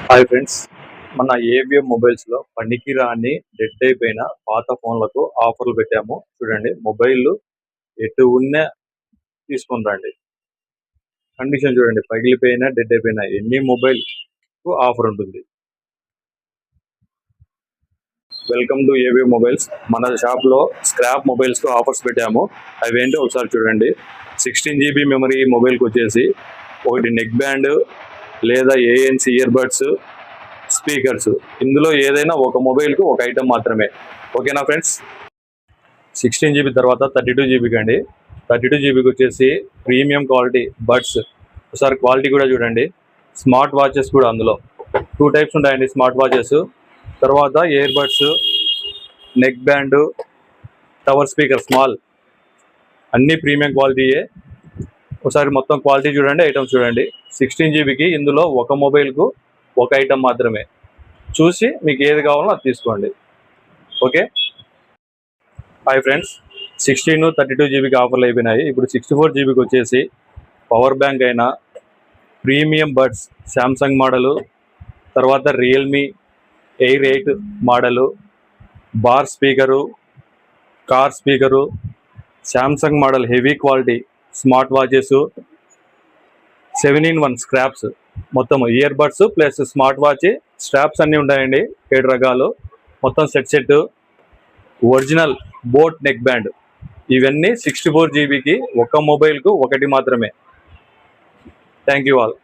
Hi friends, మన AVM mobiles లో పనికిరాని డెడ్ అయిపోయిన పాత ఫోన్లకు ఆఫర్లు పెట్టాము. చూడండి, మొబైల్ ఎటు ఉన్నా తీసుకొని రండి. కండిషన్ చూడండి, పగిలిపోయినా డెడ్ అయిపోయినా ఎన్ని మొబైల్ కు ఆఫర్ ఉంటుంది. Welcome to AVM mobiles. మన షాప్ లో స్క్రాప్ మొబైల్స్ కు ఆఫర్స్ పెట్టాము. అవి ఏంటో ఒకసారి చూడండి. 16 GB మెమరీ మొబైల్ కి వచ్చేసి ఒకటి నెక్ బ్యాండ్ లేదా ANC ఇయర్ బడ్స్, స్పీకర్స్, ఇందులో ఏదైనా ఒక మొబైల్ కు ఒక ఐటమ్ మాత్రమే. ఓకేనా ఫ్రెండ్స్? 16 GB తర్వాత 32 GB అండి. 32 GBకి వచ్చేసి ప్రీమియం క్వాలిటీ బడ్స్. ఒకసారి క్వాలిటీ కూడా చూడండి. స్మార్ట్ వాచెస్ కూడా అందులో 2 టైప్స్ ఉంటాయండి స్మార్ట్ వాచెస్. తర్వాత ear buds, neck band, tower speaker small, అన్ని ప్రీమియం క్వాలిటీయే. ఒకసారి మొత్తం క్వాలిటీ చూడండి, ఐటమ్స్ చూడండి. 16 GBకి ఇందులో ఒక మొబైల్కు ఒక ఐటమ్ మాత్రమే. చూసి మీకు ఏది కావాలో అది తీసుకోండి. ఓకే. హాయ్ ఫ్రెండ్స్, 16, 32 GBకి ఆఫర్లు అయిపోయినాయి. ఇప్పుడు 64 GBకి వచ్చేసి పవర్ బ్యాంక్ అయినా, ప్రీమియం బడ్స్ శాంసంగ్ మోడలు, తర్వాత Realme air 8 model, bar speaker, car speaker, Samsung model heavy quality smart watches, 7-in-1 scraps, మొత్తం ear buds plus smart watch straps అన్నీ ఉంటాయండి. 7 రకాలు మొత్తం set original boAt neck band. ఇవన్నీ 64 GBకి ఒక మొబైల్కు ఒకటి మాత్రమే. Thank you all.